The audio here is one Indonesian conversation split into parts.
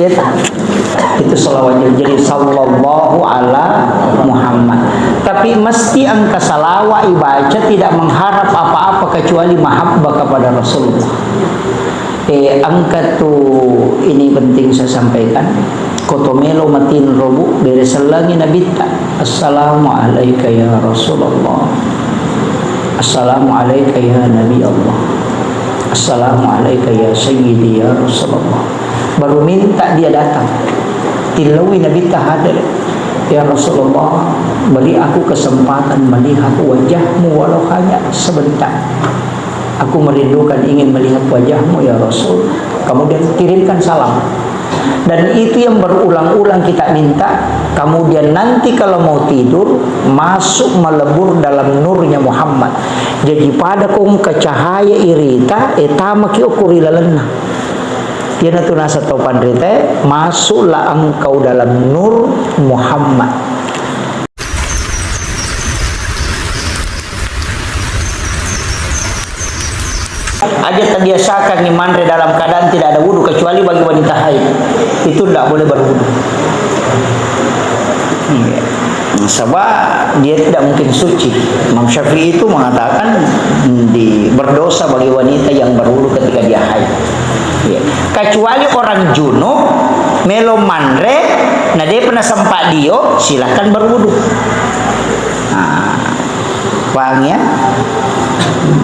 itu salawat. Jadi sallallahu ala Muhammad. Tapi mesti angka salawat ibaca tidak mengharap apa-apa kecuali mahabbah kepada Rasulullah. Angka tu ini penting saya sampaikan. Kotomelo matin robu dari selangi Nabi ta. Assalamualaikum ya Rasulullah. Assalamualaikum ya Nabi Allah. Assalamualaikum ya Sayyidi ya Rasulullah. Baru minta dia datang. Tilawi Nabi ta hadir. Ya Rasulullah, beri aku kesempatan melihat wajahmu walau hanya sebentar. Aku merindukan ingin melihat wajahmu ya Rasul. Kemudian kirimkan salam. Dan itu yang berulang-ulang kita minta. Kemudian nanti kalau mau tidur, masuk melebur dalam nurnya Muhammad. Jadi pada kong kecahaya irita, etama ki ukuri lalena. Dia natu nasa topan rite, masuklah engkau dalam nur Muhammad. Aja terbiasakan ni mandre dalam keadaan tidak ada wudu kecuali bagi wanita haid. Itu tidak boleh berwudu. Sebab dia tidak mungkin suci. Imam Syafi'i itu mengatakan berdosa bagi wanita yang berwudu ketika dia haid. Kecuali orang junub melo mandre, nah dia pernah sempat dio, silahkan berwudu. Paham ya?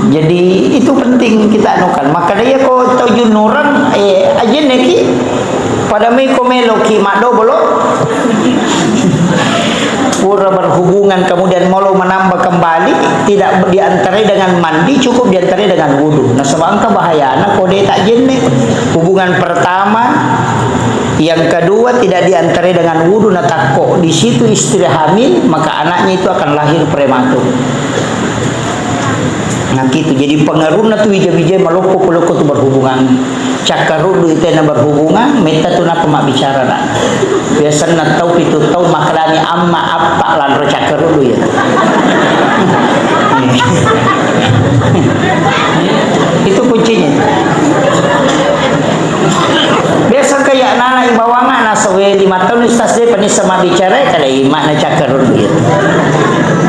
Jadi itu penting kita anukan. Maka dia ko tau junuran aja neki pada mai ko melo ki mado bolo pura berhubungan kemudian mau menambah kembali, tidak diantarai dengan mandi, cukup diantarai dengan wudu. Nah sebangka bahaya anak kode tak jenne hubungan pertama, yang kedua tidak diantarai dengan wudu. Nah takko di situ istri hamil, maka anaknya itu akan lahir prematur. Nah gitu, jadi pengaruhnya tu bija-bija maloko-poloko tu berhubungan. Cakarudu itu yang berhubungan, meta tu nak mak bicara nak. Biasa nak tahu itu tahu makalani amma apa lan cakarudu ya. Itu kuncinya. Biasa kayak anak ibawangan asawe 5 tahun ustaz dia penis sama bicara kada imak na cakarudu ya.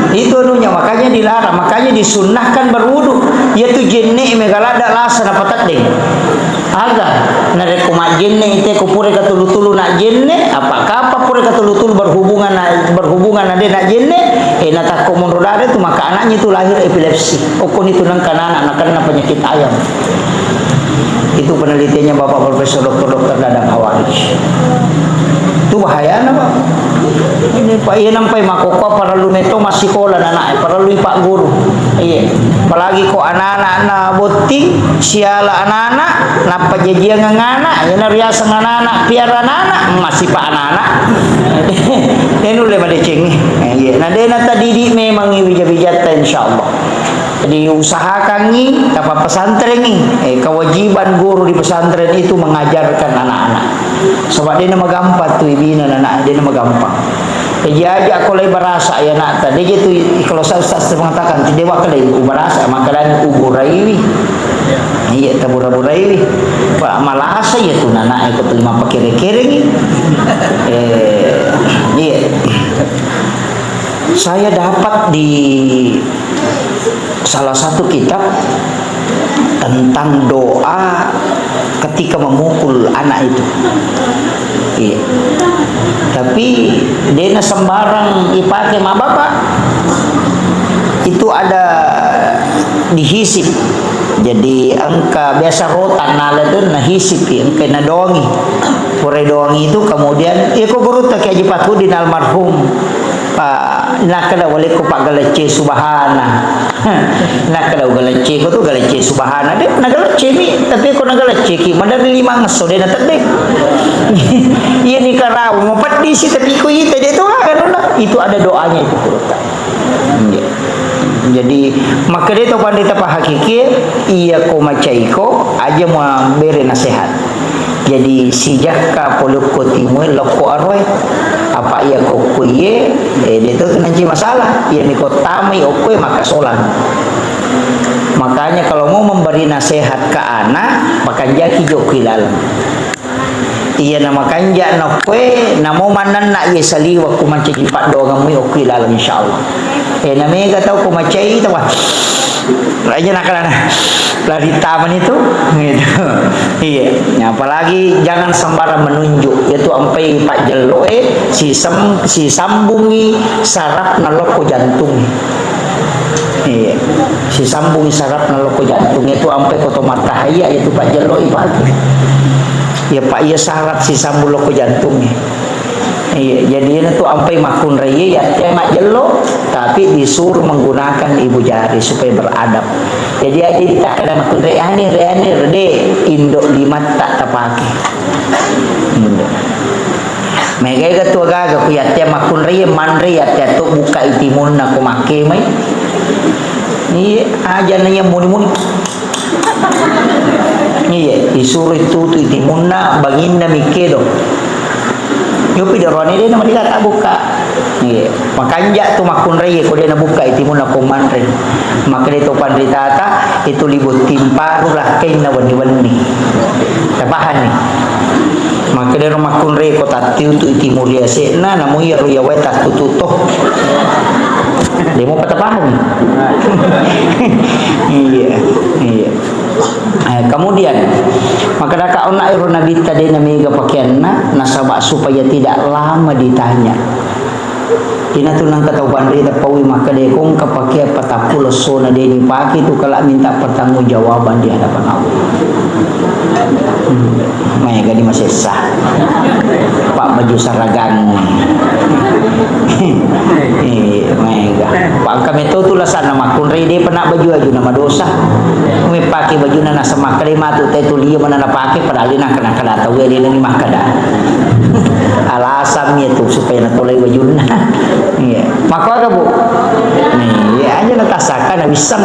Itu anunya, makanya dilarang, makanya disunnahkan berwudu. Yaitu jenne megalada lasa na patat deh. Aga nare kumat jenne ite kupure katulu-tulu nak jenne, apakah apa pure katulu-tulu berhubungan ade nak jenne, natakko monrodare itu maka anaknya itu lahir epilepsi. Okon itu nang kanan anak penyakit ayam. Itu penelitiannya Bapak Profesor Dr. Dadang Hawarij. Itu bahaya apa? Ini Pak iya nampai makoko para lumeto masih sekolah anak para lu Pak guru. Iya. Apalagi kok anak-anak na boting siala anak-anak napa jajian ngana ya riasa anak-anak piara anak masih Pak anak-anak. Ini uleh pada ceng. Iya. Nah dena tadi memang bija-bijata insyaallah. Jadi usahakan ni apa pesantren ni kewajiban guru di pesantren itu mengajarkan anak-anak. Sebab dia nama gampang tu ibina anak dia nama gampang. Jadi aja aku lagi berasa ya nak tadi dia tu kalau ustaz mengatakan tidak wakil lagi berasa makanan uburaiwi. Iya tabura-buraiwi. Pak malasa ya tu anak ikut 5 pakire-kire ni. Iya. Saya dapat di salah satu kitab tentang doa ketika memukul anak itu. Iya. Tapi dia sembarang dipakai sama bapak. Itu ada dihisip. Jadi angka biasa rotan nala itu nahisip ya, angka nadongi. Pure dongi itu kemudian kok guru tak kayak Patudin almarhum. Pak nak kada boleh ko Pak Galece subhana. Nak kada Galece ko tu Galece subhana de nak Galece ni tapi ko nak Galece ki madari 5 ngaso de nak tadek. Iya ni karau ngopat di si tapi ko ite de tu itu ada doanya itu kurutan. Jadi maka dia tu pandai tapa hakiki iya ko macaiko aja mau beri nasihat. Jadi sijaka poluk kotimu loko arwai apa ia kokuye dia tu nanti masalah ia ni kotamai okoi maka solan. Makanya kalau mau memberi nasihat ke anak maka jaki jokui dalam iya nama kanja na kwe namo manan na iya saliwa ku manci pat do ngamu oke lah insyaallah namega tau ku macai tahu aja nakalana lari taman itu gitu iya ya, apalagi jangan sembarang menunjuk itu ampai pak jelo si sambungi saraf naloko jantung iya si sambungi saraf naloko jantung itu ampai koto matahaya itu pak jelo pagi ya pak iya saraf si sambung loko jantungnya iya jadi itu ampai makun raya ya emak jelo tapi disuruh menggunakan ibu jari supaya beradab jadi aja tak ada makun raya rede indok lima tak terpakai mega ketua gaga ku ya makun raya mandre ya tu buka itimun aku make mai iya aja nanya muni iya disuruh itu itimunna baginda mikedo yopi darone dia nama dia tak buka iya makanja tu makun raya ko dia na buka itimunna ko manre maka dia topan ritata itu libut timparu lah kain na wani-wani tabahan ni maka dia makun raya ko tatiu tu itimur dia sena namu ya ruya wetas tututoh dia mau patapahan iya kemudian maka daka ona iru nabi tadi namiga pakaianna nasaba supaya tidak lama ditanya ina tunang katauban rita pawi maka dia kong kapakai patapulo sona dia dipaki tu kalau minta pertanggungjawaban di hadapan Allah mega di masih sah pak baju saragan mega pak kami tu tulasan nama kunri dia pernah baju aju nama dosa kami pakai baju nana sama kelima tu tu dia mana nak pakai padahal dia nak kena tahu dia ni mah kada alasannya tu supaya nak tolai baju nana iya maka ada bu nih ya aja nak tasakan nak bisa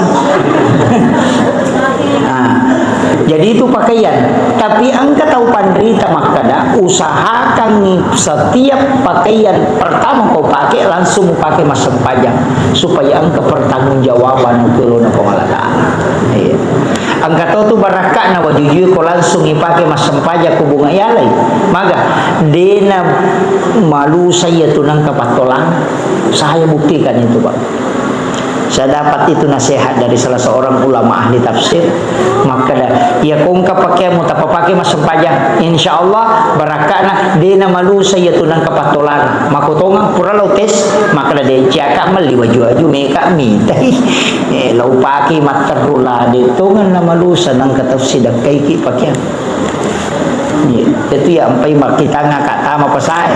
jadi itu pakaian tapi angka tahu pandrita makada usahakan nih setiap pakaian pertama kau pakai langsung pakai masam pajak supaya angka pertanggungjawaban kalau nak pengalatan iya angka tahu tu barakah na wajujui kau langsung dipakai masam pajak ku bunga yalai maka dena malu saya tunang kapatolang saya buktikan itu pak saya dapat itu nasihat dari salah seorang ulama ahli tafsir maka ya kongka pakai mutapa pakai masam pajak insyaallah barakana dena malu saya tunang kapatolan makotongang pura lo tes maka dia cakap meli baju aju meka minta lau pakai matarula de tongan na malu sanang katafsir dak kaiki pakaian itu ya sampai kita ngakak sama pesai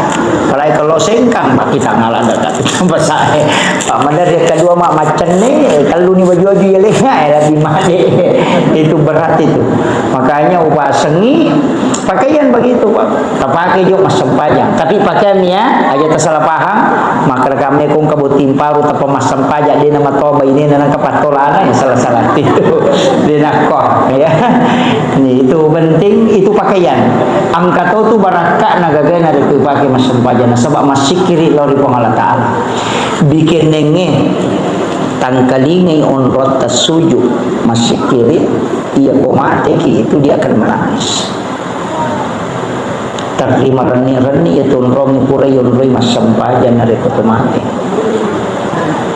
kalau sengkang kita ngalah dekat pesai pak mana dia kedua mak macam ni kalau ni baju-baju ya lehai lebih mahal itu berat itu makanya upah sengi pakaian begitu pak tak pakai juga masam pajak tapi pakaiannya aja tersalah paham maka kami kong kabutin paru tak masam pajak dia nama toba ini nama kapatolana yang salah-salah itu dia nakoh ya ini itu penting itu pakaian angka tu barakah nagagay na rin pakai masam pajak na sebab masih kiri lori Allah Ta'ala bikin nenge tangkalingi onrot tasujud masih kiri ia komate itu dia akan menangis terima reni itu romi pura yonroi masam pajak na rin mati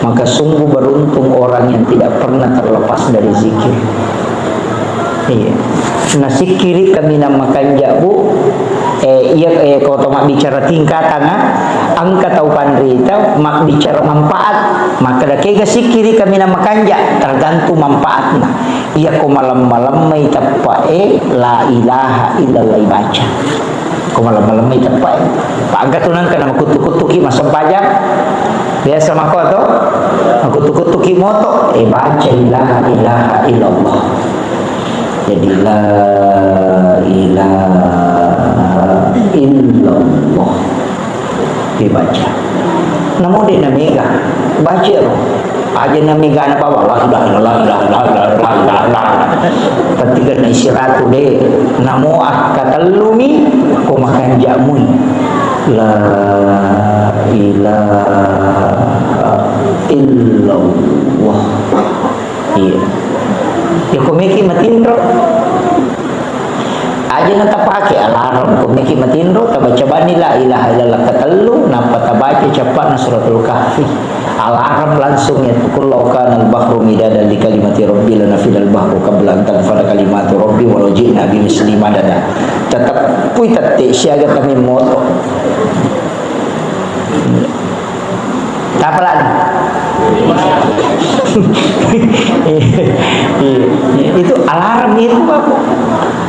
maka sungguh beruntung orang yang tidak pernah terlepas dari zikir iya nasi kiri kami namakan jabu kalau mak bicara tingkatan angka tahu pandrita mak bicara manfaat maka dah kaya si kiri kami namakan jak tergantung manfaatnya ia ko malam-malam mai tapae la ilaha illallah baca ko malam-malam mai tapae pak angka tunang kana kutuk-kutuki masam pajak biasa mako to kutuk-kutuki moto baca la ilaha illallah jadi la ilaha illallah dibaca namun dia namiga baca aja namiga na bawa la ketika na istirahat deh namo akatalumi ko makan jamun la ilaha illallah iya ya komiki matindro aja nata pakai alarm ko miki matindro tabaca bani la ilaha illallah katallu napa tabaca cepat na suratul kahfi alarm langsung ya kullu kana al bahru midadan li kalimati rabbi lana fidal bahru qabla an tanfada kalimatu rabbi walau ji'na bi misli madada tetap puitate siaga kami moto apa lagi itu alarm itu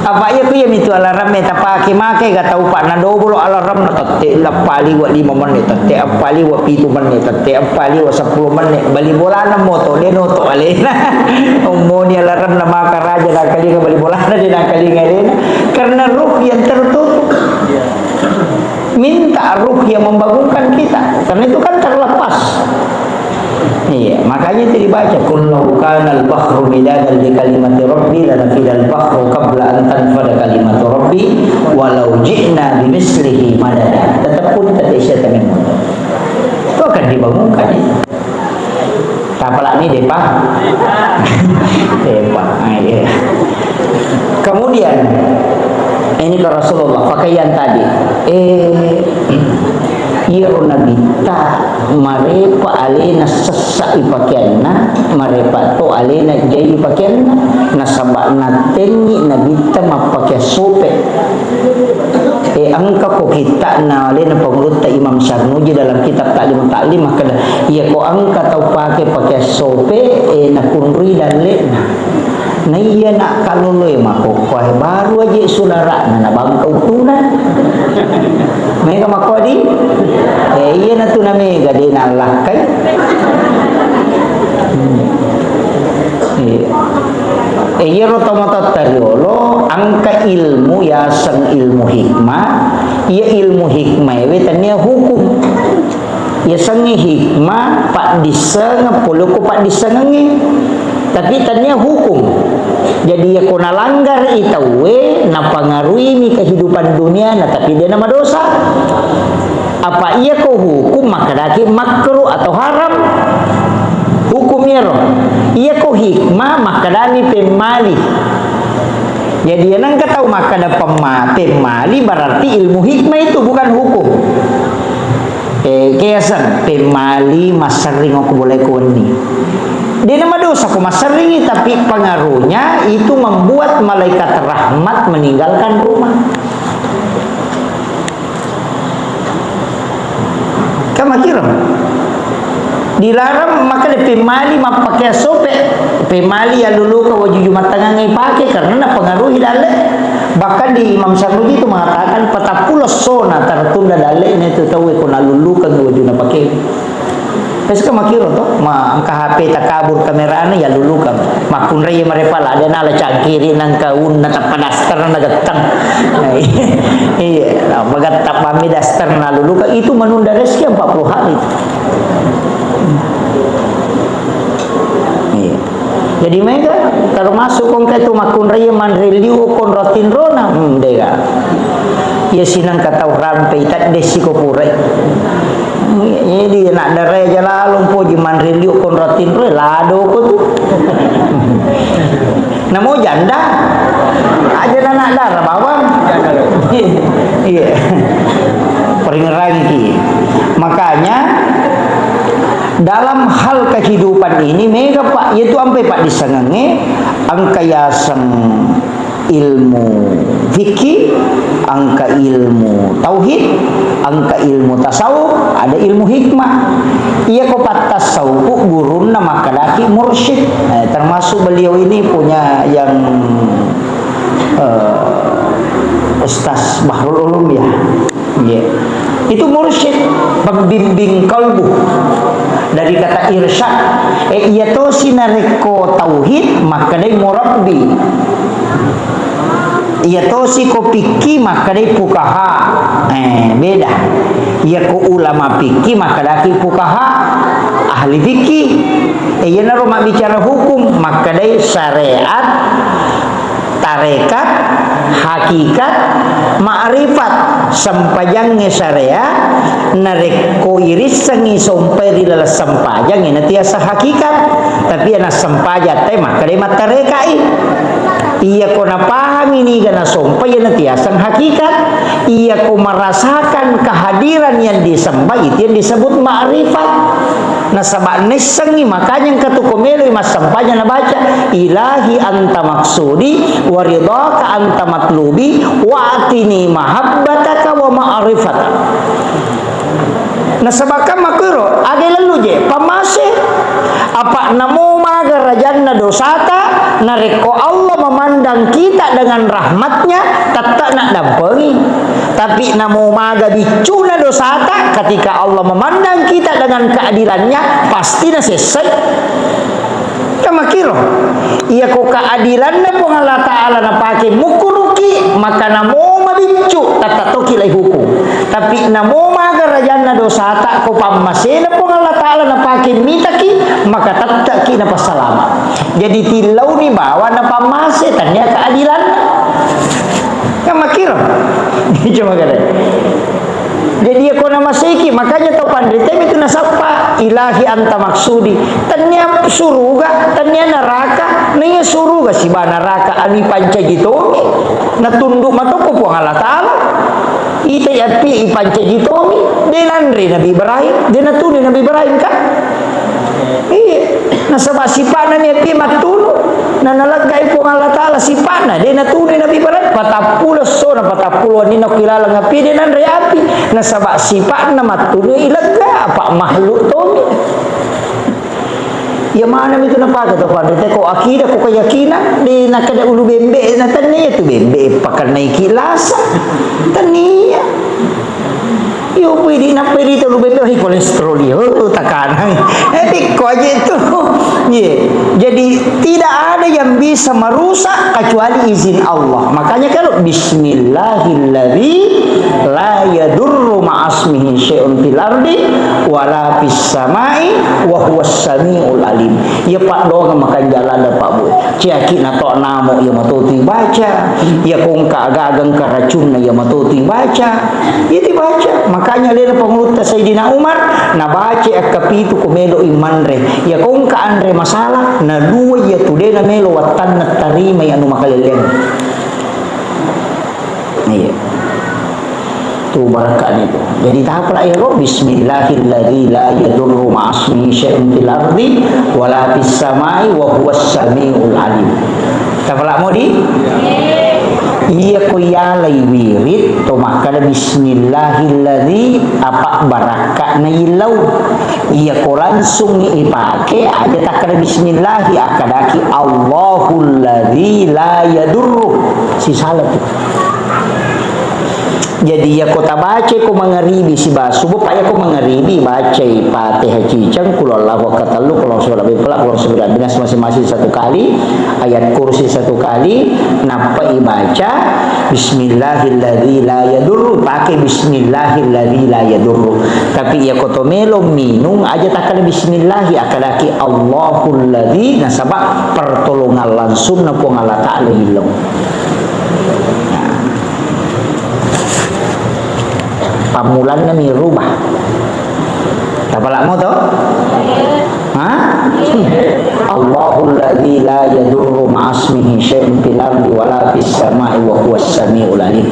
apa ya ku itu alarm eta pake make ga tau pak na double alarm na tete la pali wa 5 menit tete pali wa 7 menit tete pali wa 10 menit bali bola na moto de noto alena umoni alarm na maka raja na kali ga bali bola na de na kali ngalena karena ruh yang tertutup minta ruh yang membangunkan kita karena itu kan terlepas. Iya, makanya itu dibaca kullu kana al-bahru midadan li kalimati rabbi lanafidal bahru qabla an tanfada kalimatu rabbi walau ji'na bimislihi madada. Tetap pun tadi saya temen itu akan dibangunkan itu. Tapalak ini depa. Depa. Iya. Kemudian ini ke Rasulullah pakaian tadi. Iya Nabi ta marepa alena sesa ipakaianna marepa to alena jadi pakaianna nasabana tengi Nabi ta mapakai sope angka ko kita na alena pengurut Imam Sarnuji dalam kitab Ta'lim maka iya ko angka tau pakai sope na kunri dan lena na iya nak kaloloy makokoy baru aja saudara na nabangka utunan mega makodi iya na tu na mega din Allah kay iya rotomotot tariolo angka ilmu ya sang ilmu hikmah iya ilmu hikmah wetanya hukum ya sangi hikmah pak diseng puluh ko pak disengengi tapi tanya hukum jadi ya kona langgar itawe na pangaruhi mi kehidupan dunia na tapi dia nama dosa apa iya ko hukum maka daki makruh atau haram hukumnya roh iya ko hikmah maka dami pemali jadi yang nang tahu maka ada pemali berarti ilmu hikmah itu bukan hukum kesan pemali masering aku boleh kuni dia nama dosa aku maseringi tapi pengaruhnya itu membuat malaikat rahmat meninggalkan rumah. Kamu kira dilarang maka de pemali pakai sope pemali ya dulu ke wajib Jumat tengah ngai pakai karena pengaruhi dale bahkan di Imam Sarnuji itu mengatakan petapulos sona tertunda dale ini tu tahu ko nalulu kan wajib na pakai pes ka makiro to angka HP takabur kameraan ya dulu kan makun raya marepala ada nala cangkiri nang kaun na tapadaster na gatang iya magatap mami daster na lulu itu menunda rezeki 40 hari iya jadi mega termasuk kong itu makun raya manreliu kon rotin rona dega ya sinang katau rampe tak desiko pure jadi nak dare jala lumpo jiman reliu kon rotin re lado ko tu namo janda aja nak dar bawang iya peringerangi makanya dalam hal kehidupan ini mega pak yaitu sampai pak disengenge angka yasang ilmu fikih, angka ilmu tauhid, angka ilmu tasawuf, ada ilmu hikmah. Ia kopat tasawuf guruna maka daki mursyid. Termasuk beliau ini punya yang Ustaz Bahrul Ulum ya. Yeah. Itu mursyid pembimbing kalbu dari kata irsyad. Ia to sinareko tauhid maka dai murabbi. Ia to si ko piki maka dai fukaha. Beda. Ia ko ulama piki maka daki fukaha ahli fikih. Ia naro mak bicara hukum maka dai syariat, tarekat, hakikat, ma'rifat sampajangnya syariat nareko iris sangi sampai di dalam sampajang ini tiasa hakikat tapi anak sampajat tema kadai matarekai iya kona paha kami ni gana sompa yang tiasang hakikat. Ia ko merasakan kehadiran yang disembah itu yang disebut ma'rifat. Nah sabak nesangi makanya katu komelo mas sampanya na baca ilahi anta maksudi wa ridaka anta matlubi wa atini mahabbataka wa ma'rifataka. Nah sebabkan makuro ada lalu je pamase apa namo maga rajanna dosata nareko Allah memandang kita dengan rahmatnya tetap nak dampengi. Tapi namo maga bicuna dosata ketika Allah memandang kita dengan keadilannya pasti na selesai. Kama kiro iya ko keadilanna po Allah Ta'ala na pake mukuruki maka namo mabicu tatatoki lay hukum. Tapi namo maga rajanna dosata ko pamasena po Allah Ta'ala na pake mitaki maka tataki na pasalama. Jadi tilaw ni bawa na pamase tanya keadilan. Kama kiro cuma kata. Jadi aku nama seki makanya tau pandritem itu nasapa ilahi anta maksudi tanya suruga tanya neraka nanya suruga si ba neraka ani panca gitu na tunduk matuko po Allah Ta'ala ita yapi ipanca gitu denandri Nabi Ibrahim denatuni Nabi Ibrahim kan iya nasaba sipana niya pi matulog na nalagay po Allah Ta'ala sipana denatuni Nabi Ibrahim patapulo so na patapulo ni nakilala nga pi denandri api nasaba sipana matulog ilaga apa makhluk to ya mana itu napaga to padre ko akida ko kayakina di nakada ulu bembe na taniya tu bembe pakan na ikilasa taniya yo pwede na pwede ito ulu bembe ay kolesterol yo takanan ko aja itu yeah. Jadi tidak ada yang bisa merusak kecuali izin Allah. Makanya kalau bismillahilladzi la yadurru ma'asmihi syai'un fil ardi wala fis samai wa huwas samiul alim. Ya pak doang makan jalan ada pak bu. Ciaki na tok namo ya matuti baca. Ya kung kaagagang karacun na ya matuti baca. Ya dibaca. Makanya lena pengulut Sayyidina Umar na baca akapitu kumelo iman re. Ya kung kaanre masalah na dua ya tude na melo watan na tarima anu makalileng. Iya. Tu barakat itu. Jadi tahap lah ya roh bismillahilladzi la yadurru ma'asmihi syai'un fil ardi wala fis samai wa huwas samiul alim. Kapala mo di? Iya ko yalay wirid to makala bismillahilladzi apa barakat na ilaw. Iya ko langsung ipake aja takala bismillahi akadaki Allahul ladzi la yadurru si salat. Jadi ya kota baca ko mengeribi si basu bapak ya ko mengeribi baca Fatihah cicang kul Allahu katalu kalau surah bepelak kalau surah binas masing-masing satu kali ayat kursi satu kali napa ibaca bismillahilladzi la yadurru pakai bismillahilladzi la yadurru tapi ya kota melo minum aja takkan bismillahi akadaki Allahul ladzi nasaba pertolongan langsung napa Allah Ta'ala hilang. Pamulan na may rubah. Kapala mo to? Ha? Allahul ladzi la yadurru ma'asmihi syai'un fil ardi wala fis samai wa huwas samiul alim.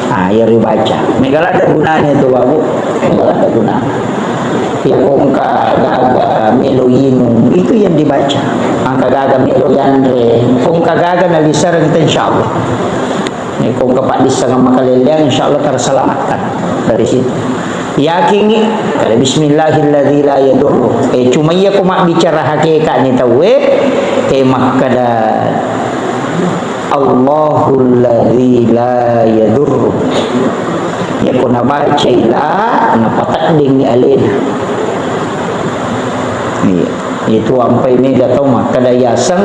Ah, ya ribaca. Megala ada gunanya itu babu. Megala ada guna. Ya kung kagaga melo yinung itu yang dibaca. Ang kagaga melo yanre. Kung kagaga na lisar kita insyaallah. Kung kapak disang makaliliang insyaallah terselamatkan dari situ. Yakin kada bismillahilladzi la yadurru. Cuma iya ko mak bicara hakikat ni tahu makada Allahul ladzi la yadurru. Ya ko na baca ila na patading ni alena. Itu sampai ini gatau makada yasang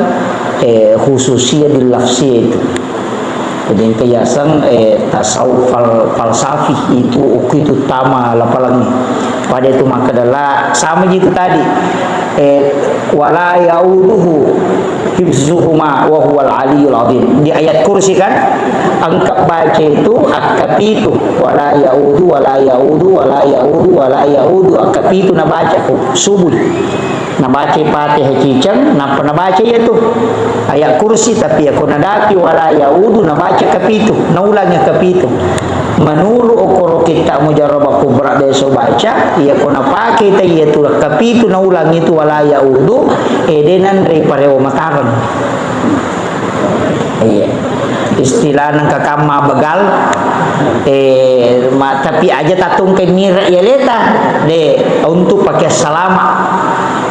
khususnya di lafzi itu. Jadi kiasan tasawuf falsafi itu tama lapalangi pada itu maka adalah sama gitu tadi wala yauduhu hifzuhuma wa huwal aliyul azim. Di ayat kursi kan angka baca itu akapitu wala yaudu wala yaudu wala yaudu wala yaudu akapitu na baca subuh na baca Fatihah cicang na baca itu ayat kursi tapi aku nadati wala yaudu na baca kapitu na ulangnya kapitu manulu okoro kita mujarabah kubra beso baca iya kona pakai ta iya tu kapitu na ulang itu wala yaudu edenan dari parewo mataran iya istilah nang kakama begal tapi aja tatung ke mira ya leta de untuk pakai salama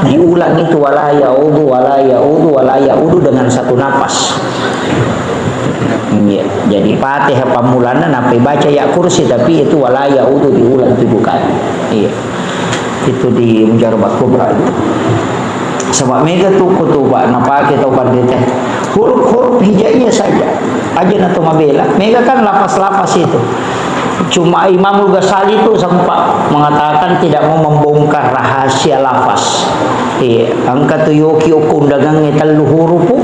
diulang itu wala yaudu wala yaudu wala yaudu dengan satu napas. Ya, jadi Fatihah pamulana sampai baca ya kursi tapi itu wala yaudu diulang 7 kali. Iya. Itu di mujarabah kubra itu. Sebab mega tu kutubah napa kita pandai huruf-huruf hijaiyah saja. Aja nato mabela. Mega kan lapas-lapas itu. Cuma Imamul Ghazali itu sempat mengatakan tidak mau membongkar rahasia lafaz. Iya, angka tu yoki ukundagang ngetal hurufu.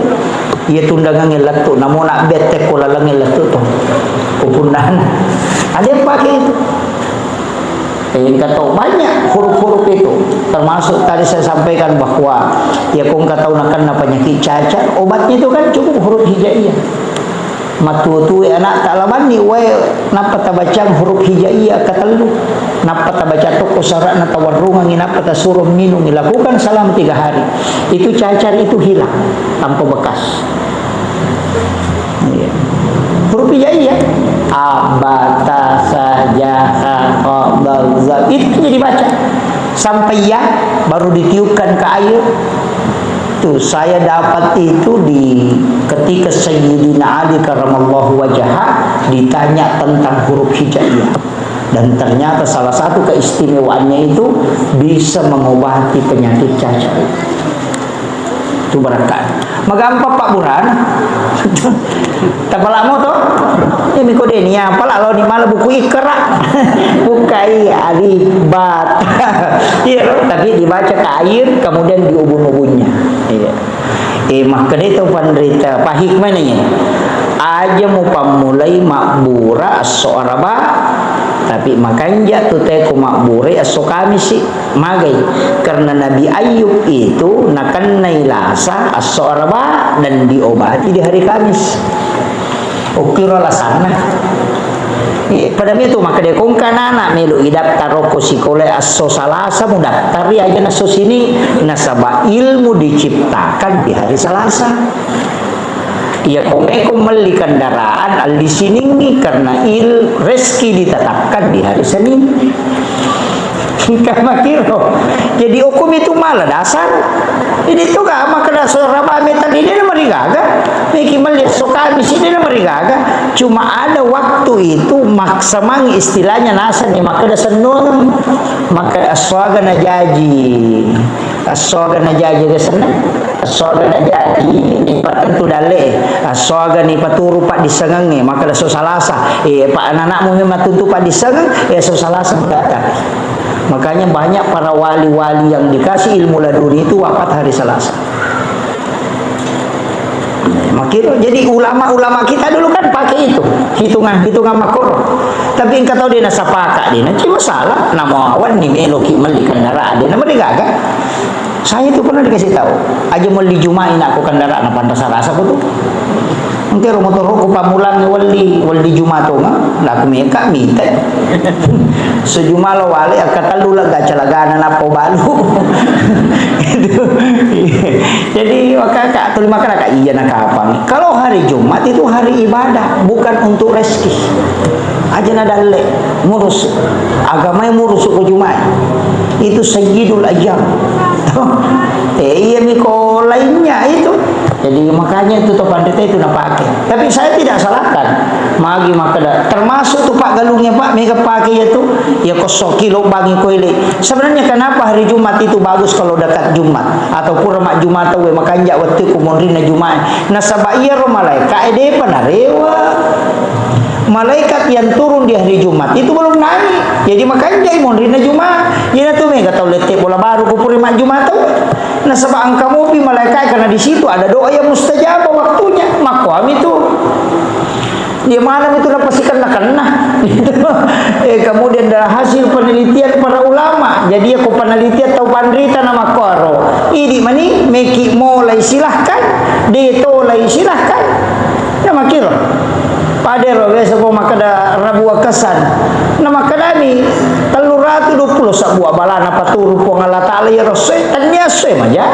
Ia tundangan ngelatu, namun nak bete kola lang ngelatu tu, kupundahan. Ada yang pakai itu. Yang kata banyak huruf-huruf itu, termasuk tadi saya sampaikan bahwa ya kung kata unakan na penyakit cacat, obatnya itu kan cukup huruf hijaiyah. Matu-tu anak tak laban ni, wae napa tabacang huruf hijaiyah katalu, napa tabaca tu kusara na tawarrungan, napa tasuruh minum, dilakukan selama 3 hari. Itu cacar itu hilang tanpa bekas. Ya. Huruf hijaiyah abata saja qabza itu jadi baca sampai ya baru ditiupkan ke air. Tuh saya dapat itu di ketika Sayyidina Ali karramallahu wajhah ditanya tentang huruf hijaiyah dan ternyata salah satu keistimewaannya itu bisa mengobati penyakit cacat. Itu berangkat. Magampa Pak Burhan. Tapalamo to? Ini ko din ya, pala lo ni mala buku Iqra. Bukai alibat. Iya, tapi dibaca ke air kemudian diubun-ubunnya. Iya. Mah kedito pandrita pahikmah nya. Aja mau pamulai makbura as-so'araba tapi makanya tu teh ku makbure aso kami sih magai karena Nabi Ayub itu nakan nailasa as-so'araba dan diobati di hari Kamis ukira lasana pada itu maka dia kong kanana melu idap taroko sikole aso salasa mu daftari aja naso sini nasaba ilmu diciptakan di hari Selasa. Ya kong meli kendaraan al di sini nih karena rezeki ditetapkan di hari Senin. Kama kiro. Jadi hukum itu malah dasar. Ini tuh gak maka dasar ramai tadi dia merigaga. Miki melihat sokami sini merigaga. Cuma ada waktu itu maksamang istilahnya nasa nih maka dasar nun maka aswaga najaji. Aswaga najaji ke sana. Aswaga najaji ni patentu dale. Aswaga ni paturu pak disengange maka dasar salasa. Pak anak-anakmu memang tuntu pak disengang so salasa datang. Makanya banyak para wali-wali yang dikasih ilmu laduni itu wafat hari Selasa. Makanya jadi ulama-ulama kita dulu kan pakai itu hitungan makro. Tapi engkau tahu dia nasa pakak dia cuma salah nama awan ni meloki meli kendaraan dia nama dia gagak. Saya itu pernah dikasih tahu aja mau dijumain aku kendaraan apa Selasa aku tuh. Engke motor ko pamulang ni wali Jumato nga laku meka minta sejumalo wali akatalu laga calagana na po balu. Jadi maka terima kasih iya nakapang. Kalau hari Jumat itu hari ibadah bukan untuk rezeki. Aja nadalle ngurus agama yang ngurus ke Jumat. Itu sayyidul ajam. Iya miko lainnya itu. Jadi makanya itu topan deta itu nak pakai. Tapi saya tidak salahkan. Magi maka termasuk tuh Pak galungnya Pak mega pakai itu ya kosok kilo bagi koile. Sebenarnya kenapa hari Jumat itu bagus kalau dekat Jumat atau kurma Jumat we makanya waktu kumonrina Jumat. Nasaba iya romalai kaede panarewa. malaikat yang turun di hari Jumat itu belum naik. Jadi makanya dia mau rina Jumat. Ina tuh mega tahu letek bola baru kupuri mak Jumat tuh. Nah sebab kamu pi malaikat karena di situ ada doa yang mustajab waktunya. Makwam itu. Dia malam itu pastikan kena. Kemudian ada hasil penelitian para ulama. Jadi aku penelitian tahu pandrita nama koro. Ini mani meki mulai silahkan, ditolai silahkan. Nama kira. Pada roge sepo makada rabu kesan. Nama kadani 320 sebuah balana paturu po Allah Taala ya Rasul. Tanya se maja.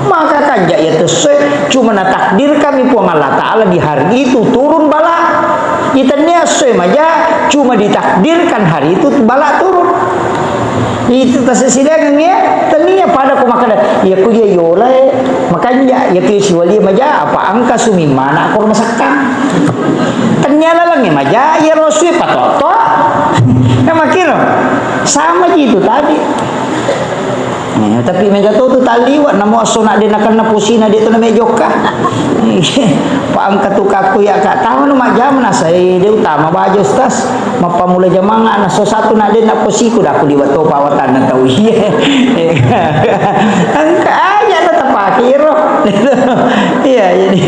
Maka kanja ya sesuai cuma takdir kami puang Allah Ta'ala di hari itu turun bala itanya sesuai maja cuma ditakdirkan hari itu bala turun itu tasisidan ya tania pada ku makana ya ku ya yole makanya ya ku siwali maja apa angka sumi mana aku masakkan ternyata lang ya maja ya Rasul patoto ya makiro sama gitu tadi. Tapi mega tu taliwat namo asona dia nak na pusina dia tu na mejoka. Pak angkat tu kaku ya kak tahu nu majam na saya dia utama baju stas mapamula jamanga na so satu na dia na pusiku dah aku liwat tu pawatan na tahu iya. Angka aja tetap akhiro. Iya jadi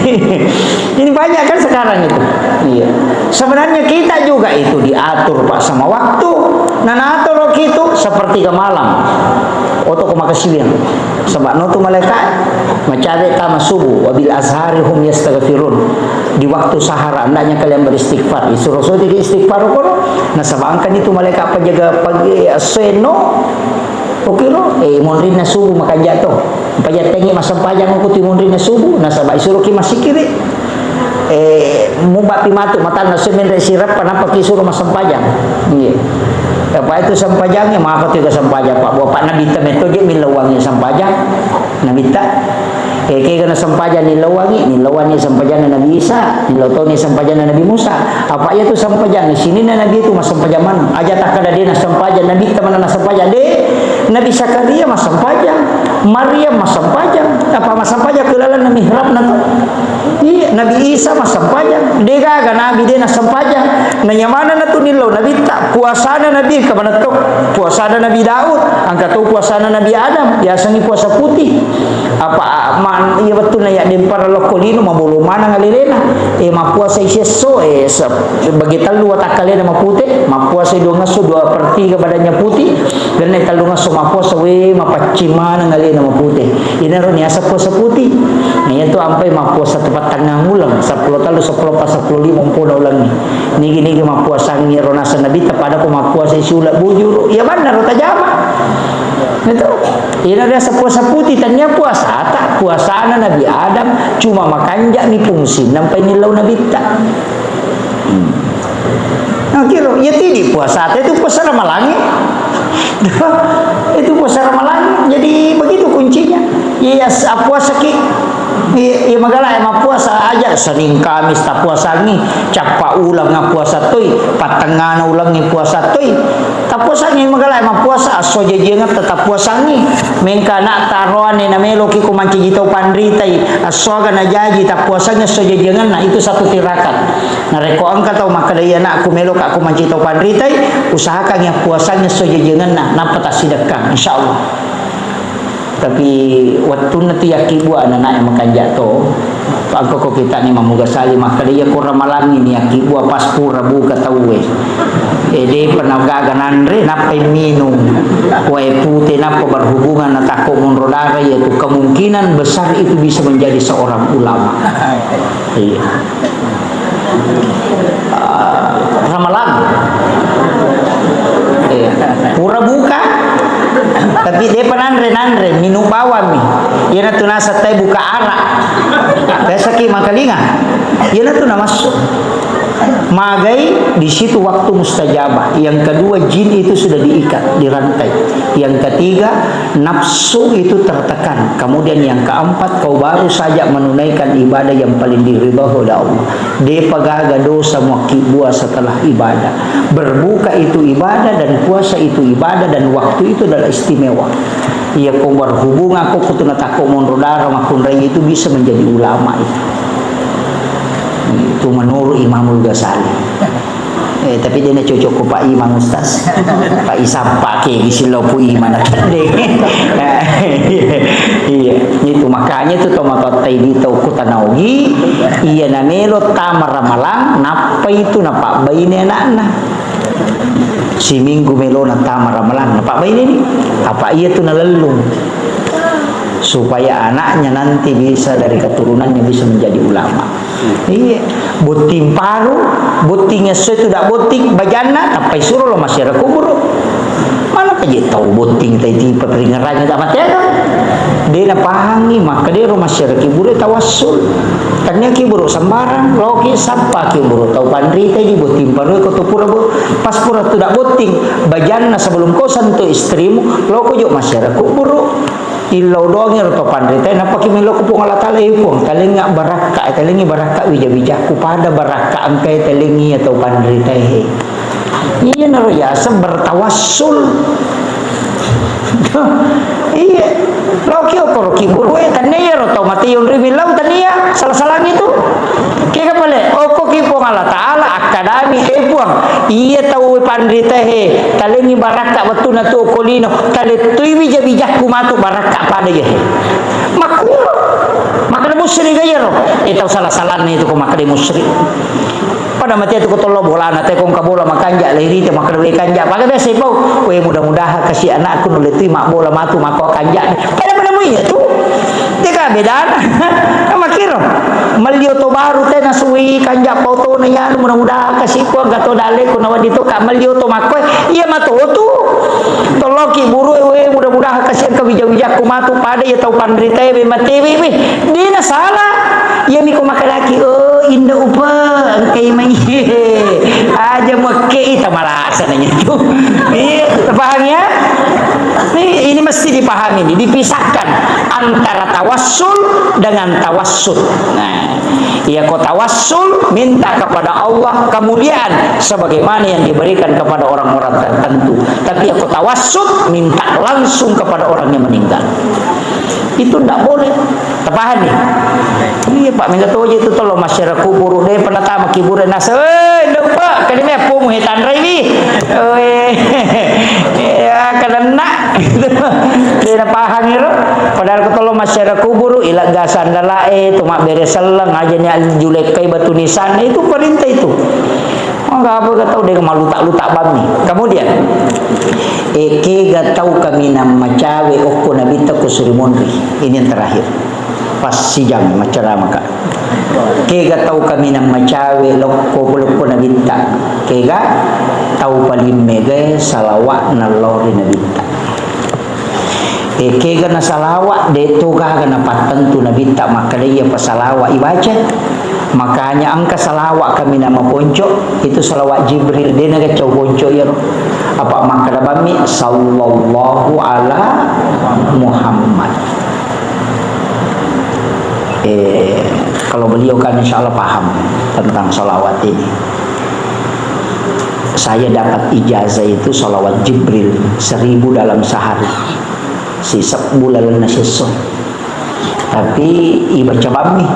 ini banyak kan sekarang itu. Iya. Sebenarnya kita juga itu diatur Pak sama waktu. Nah atur gitu seperti ke malam. Oto ko makasiwin sebab no tu malaikat mencari kama subuh wabil azhari hum yastaghfirun di waktu sahara hendaknya kalian beristighfar disuruh di istighfar kono nah sabangkan itu malaikat penjaga pagi seno okiro monrina subuh makan jatuh pajak tengi masam pajang ukuti monrina subuh nah sabak isuruh ki masih kiri mubak pimatu mata nasumin resirap panapa kisuruh masam pajang iya. Apa itu sampajangnya maka tiga sampajang Pak Bapak Nabi metode milawangi sampajang Nabi tak kena sampajang nilawangi sampajang Nabi Isa nilotoni sampajang Nabi Musa apa itu sampajang di sini Nabi itu mas sampajang mana aja tak ada dia sampajang Nabi teman na sampajang Nabi Zakaria mas sampajang Maryam mas sampajang apa mas sampajang kelalan Nabi mihrab Nabi Isa mas sampajang dega Nabi dia na sampajang nanya mana na tu nilau Nabi tak puasana Nabi kemana tu puasana Nabi Daud angkat tu puasana Nabi Adam biasanya puasa putih apa man iya betul na ya di para lokolino mabulu mana ngalilena mapuasa iseso bagi talu watak kalian maputih mapuasa dua ngaso 2/3 badannya putih dan talu ngaso mapuasa we mapacimana ngalilena maputih ini ron ya puasa putih nah itu sampai mapuasa tepat tengah ulang 10 talu 10 pas 10 umpuna ulang ni gini mapuasa ni ronasa Nabi tepada ko mapuasa isulak bujur ya benar tajama itu ini ada sepuasa putih tanya puasa tak puasa Nabi Adam cuma makanja ni fungsi sampai nilau Nabi tak kira ya tidak puasa itu puasa ramalangi itu puasa ramalangi jadi begitu kuncinya ya puasa ki iya magala puasa aja Senin Kamis tak puasa ni capa ulang nga puasa toy patengana ulang ni puasa toy tak puasa ni magala puasa aso jejengat tetap puasa ni mengka nak taruhan ni namelo ki kumanci jitau pandritai aso gana jaji tak puasanya so jejengan nah itu satu tirakat nah reko angka tau makadaya nak aku melo aku manci tau pandritai usahakan yang puasanya so jejengan nah nampak tak sedekah insyaallah. Tapi waktu nanti yaki buat anak yang makan jatuh pagko ko kita ni mamuga sali maka dia ko ramalan ni yaki buat pas pura buka tawe de penagagan andre napay minum kue putih napa berhubungan atako monrodara yaitu kemungkinan besar itu bisa menjadi seorang ulama iya ramalan iya pura buka tapi dia penandre minum bawang nih ia tu nasa tay buka arak biasa ki makalinga ia tu na masuk magai di situ waktu mustajabah yang kedua jin itu sudah diikat dirantai yang ketiga nafsu itu tertekan kemudian yang keempat kau baru saja menunaikan ibadah yang paling diridhoi oleh Allah dia pagaga dosa muakibua setelah ibadah berbuka itu ibadah dan puasa itu ibadah dan waktu itu adalah istimewa ia kau berhubungan kau kutuna takut monrodara makun itu bisa menjadi ulama itu Itu menurut Imamul Ghazali. Tapi dia nak cocok ke Pak Imam Ustaz. Pak Isam pakai gisilau pu iman iya, itu makanya itu tomato tadi tau kutanaugi iya namelo tamaramalang napa itu napa bayi ni anak-anak si minggu melo na tamaramalang napa bayi ni apa iya tu nalelung supaya anaknya nanti bisa dari keturunannya bisa menjadi ulama. Iya, buting paru, butingnya itu tidak buting bajana, tapi suruh lo masyarakat kubur. Mana aja tahu buting tadi peringarannya tak mati ada. Dia nak pahami maka dia rumah masyarakat kubur tawassul. Tanya kubur sembarang, lo siapa kubur tahu pandri tadi buting paru kau tu pura pas pura tidak buting bajana sebelum kau sentuh istrimu, lo kau juga masyarakat kubur. Ilau doang ya atau pandai teh napa kimi lo kupung Allah taala ipung telingi baraka telingi baraka wija-wija ku pada baraka angkai telingi atau pandai teh iya naro ya bertawassul iya lo kio koro kiburu tania atau mati yun ribilau tania salah-salah itu kaya pale oko kipung Allah taala akadami ipung iya tahu pandai teh telingi baraka betul na tu kolino tale tui wija-wija ku matu baraka pada ya makuro maka ada musyrik aja loh itu salah-salah itu ku maka ada musyrik pada mati itu kutolo bola nate kong kabola makanja lehiri te maka ada kanja pakai biasa pau we mudah-mudahan kasih anakku nulis tu mak bola matu maka kanja pada ya tu dia beda makiro malio to baru teh nasui kanja foto nya mudah-mudahan kasih ko gato dale ko nawa dito ka malio to makoy iya matu tu toloki buru we mudah-mudahan kasih ka bija-bija ku matu pada ya tau pandri teh be mati we dina salah ya mi ko makalaki oh indah upa angkai mai aja make ita marasa nanya tu iya paham ya ini mesti dipahami dipisahkan antara tawassul dengan tawassut. Nah, ya kau tawassul minta kepada Allah kemuliaan sebagaimana yang diberikan kepada orang-orang tertentu. Tapi aku tawassut minta langsung kepada orang yang meninggal. Itu tidak boleh. Terpahami? Iya Pak, minta tahu aja itu tolong masyarakat kubur deh pernah tahu kiburan nasa. Lupa kali ni apa muhitan ini. Ya karena dia paham itu. Padahal kalau masyarakat kubur ilang gasan dalae tumak beres selang aja ni julekai batu nisan itu perintah itu. Enggak apa tahu dia malu tak lutak bami. Kemudian eke gatau kami nama cawe okko nabi takusuri monri. Ini yang terakhir. Pas si jam macara maka. Ke gatau kami nama cawe okko nabi tak. Ke tahu paling mega salawat nalori nabi tak. Eke gana salawat de tuga gana patentu nabi tak maka dia pasalawat ibaca. Makanya angka salawat kami nama poncok itu salawat Jibril dia naga cau poncok ya apa maka bami sallallahu ala Muhammad. Kalau beliau kan insyaallah paham tentang salawat ini. Saya dapat ijazah itu salawat Jibril 1000 dalam sehari. Sisa bulan nasiso. Tapi ibaca bami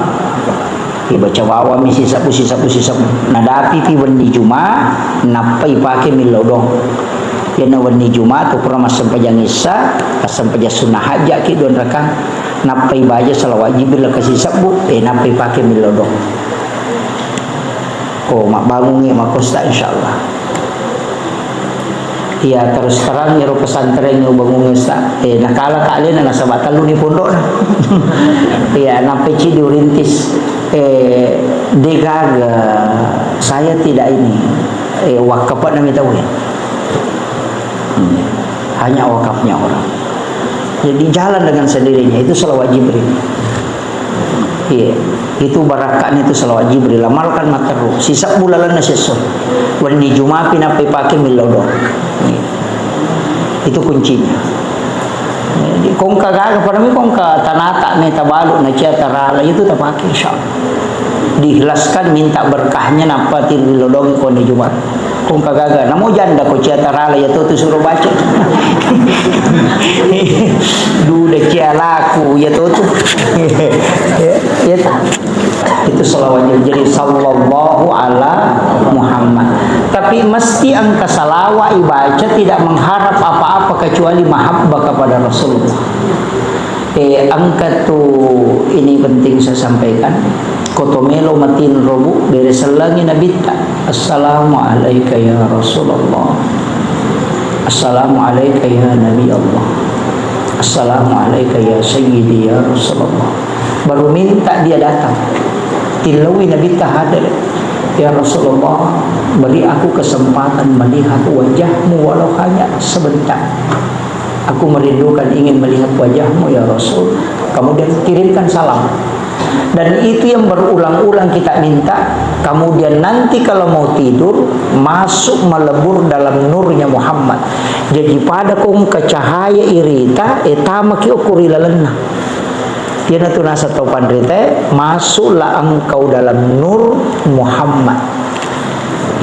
ibaca wawa mi sisapu nadapi pi wani juma napai pake milodong yana wani juma tu pura masam pajang isa masam pajang sunnah hajak ki don rakang napai baja salawat Jibril kasih sabu napai pake milodong oh mak bangun ni mak kosta insyaallah. Iya terus terang ya pesantren yang bangun Ustaz. Nakala kalian na sabatan lu ni pondok na. Iya nampai ci diurintis. Degaga saya tidak ini wakaf nak minta tahu ya. Hanya wakafnya orang. Jadi jalan dengan sendirinya itu salawat Jibril. Iya, itu barakan itu salawat Jibril amalkan mataru. Sisa bulalan na seso. Wani Jumat pinapai pakai milodong. Itu kuncinya. Kung kagaga parami kung ka tanata ni tabalu na cia tarala itu tak pakai insyaallah. Diikhlaskan minta berkahnya napa til milodong ko ni Jumat. kung kagaga namo janda ko ciatarala ya tu suruh baca duda cialaku ya tu ya itu salawatnya. Jadi sallallahu ala Muhammad, tapi mesti angka salawat ibaca tidak mengharap apa-apa kecuali mahabbah kepada Rasulullah. Angka tu ini penting saya sampaikan. Kotomelo matin robu dari selangi Nabi ta. Assalamualaikum ya Rasulullah. Assalamualaikum ya Nabi Allah. Assalamualaikum ya Sayyidi ya Rasulullah. Baru minta dia datang. Tilawi Nabi ta hadir. Ya Rasulullah, beri aku kesempatan melihat wajahmu walau hanya sebentar. Aku merindukan ingin melihat wajahmu ya Rasul. Kemudian kirimkan salam. Dan itu yang berulang-ulang kita minta. Kemudian nanti kalau mau tidur, masuk melebur dalam nurnya Muhammad. Jadi pada kong kecahaya irita, etama ki ukuri lalena. Yan na nasa topan rite, masuklah engkau dalam nur Muhammad.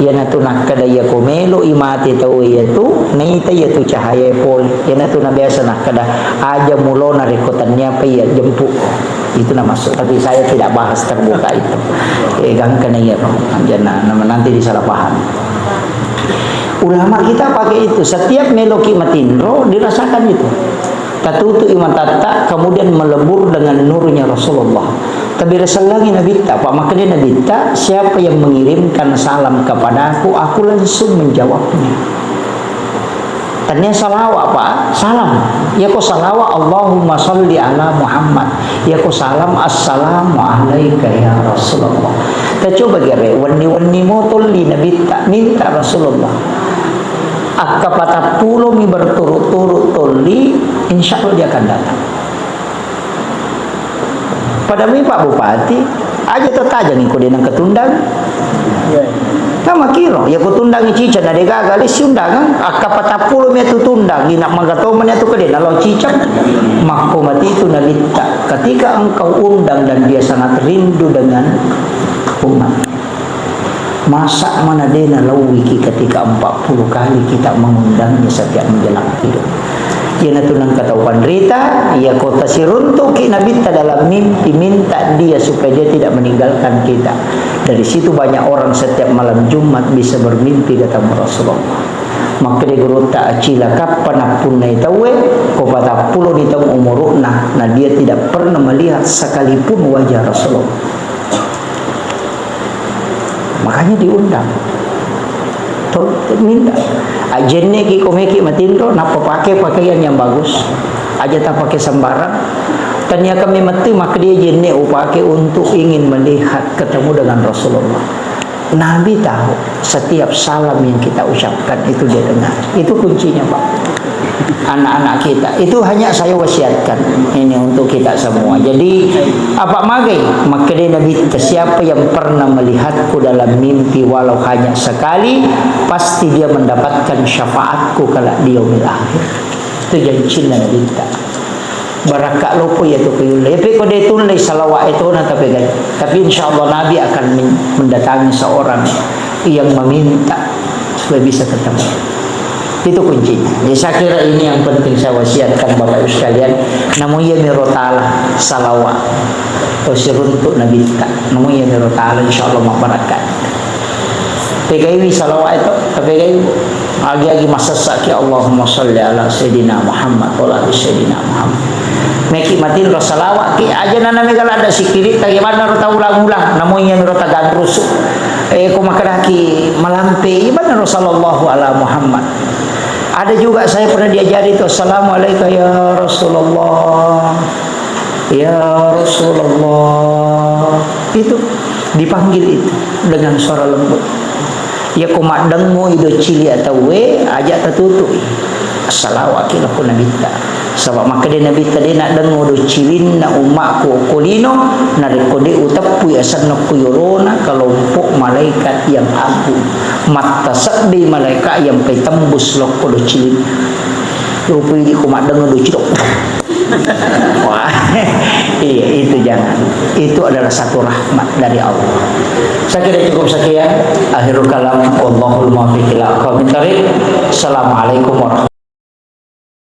Yan na nakadaya kumelo imati tau yaitu, naita yaitu cahaya pol. Yan na biasa nakada aja mulo na rekotannya pa ya jemput. Itu nama masuk, tapi saya tidak bahas terbuka itu. Gangkan ya, nanti disalah paham. Ulama kita pakai itu, setiap meloki matindro dirasakan itu. Tatutu imatata, kemudian melebur dengan nurnya Rasulullah. Tapi lagi Nabi tak, maka dia Nabi tak, siapa yang mengirimkan salam kepada aku langsung menjawabnya. Tanya salawat apa? Salam. Ya ko salawat Allahumma salli ala Muhammad. Ya ko salam assalamu alaika ya Rasulullah. Kita coba gere wani mo tolli Nabi tak minta Rasulullah. Akka patah pulau mi berturut-turut tolli, insya Allah dia akan datang. Pada mi Pak Bupati aja tetaja ngikut dia nang ketundang. Kama kiro, ya kutundang cica na dega gali siundangan, akka patah pulau mi tu tundang, di nak magatoman itu ke dia nalau cicak, mako mati itu nalita. Ketika engkau undang dan dia sangat rindu dengan umat. Masa mana dena lawiki ketika 40 kali kita mengundangnya setiap menjelang tidur. Ia tunang ketahuan Rita, ia kota siruntuk Nabi dalam mimpi minta dia supaya dia tidak meninggalkan kita. Dari situ banyak orang setiap malam Jumat bisa bermimpi ketemu Rasulullah. Maka dia gerota acila kapan pun na itawe ko patah pulau di tahun umurna, nah dia tidak pernah melihat sekalipun wajah Rasulullah. Makanya diundang. Minta ajenne ki komeki matindro napa pakai pakaian yang bagus. Aja tak pakai sembarang. Tanya kami mati maka dia jenne upake untuk ingin melihat ketemu dengan Rasulullah. Nabi tahu setiap salam yang kita ucapkan itu dia dengar. Itu kuncinya, Pak. Anak-anak kita itu hanya saya wasiatkan ini untuk kita semua. Jadi apa magai maka dia Nabi siapa yang pernah melihatku dalam mimpi walau hanya sekali pasti dia mendapatkan syafaatku kala di yaumil akhir. Itu janji Nabi kita. Barakak lopo ya tu kuyulai. Tapi kalau dia tunai salawat itu tapi insyaallah Nabi akan mendatangi seorang yang meminta supaya bisa ketemu. Itu kuncinya. Jadi saya kira ini yang penting saya wasiatkan Bapak Ibu sekalian. Namun ya mirotala salawat. Usir untuk Nabi kita. Namun ya mirotala insyaallah mabarakat. PKI salawat itu. PKI agi-agi masa sakit Allahumma salli ala Sayyidina Muhammad wa ala Sayyidina Muhammad. Meki matin ro salawat ki aja nana megala ada sikirit bagaimana ro ulang-ulang. Namun ya mirota gadrus. Ko makadaki malampe ibana Rasulullah ala Muhammad. Ada juga saya pernah diajari itu assalamualaikum ya Rasulullah. Ya Rasulullah. Itu dipanggil itu dengan suara lembut. Ya kumak dengmu itu cili atau we aja tertutup. Assalamualaikum pun Nabi ta. Sebab maka dia Nabi tadi nak dengar do cilin na umakku kulino na rekode utapu asan ku yorona kelompok malaikat yang agung mata sakdi malaikat yang petembus loko do cilin rupi di kumat dengar do cilok. Wah, iya itu jangan. Itu adalah satu rahmat dari Allah. Saya kira cukup sekian. Akhirul kalam, wallahul muwaffiq ila aqwamit thoriq. Assalamualaikum warahmatullahi wabarakatuh.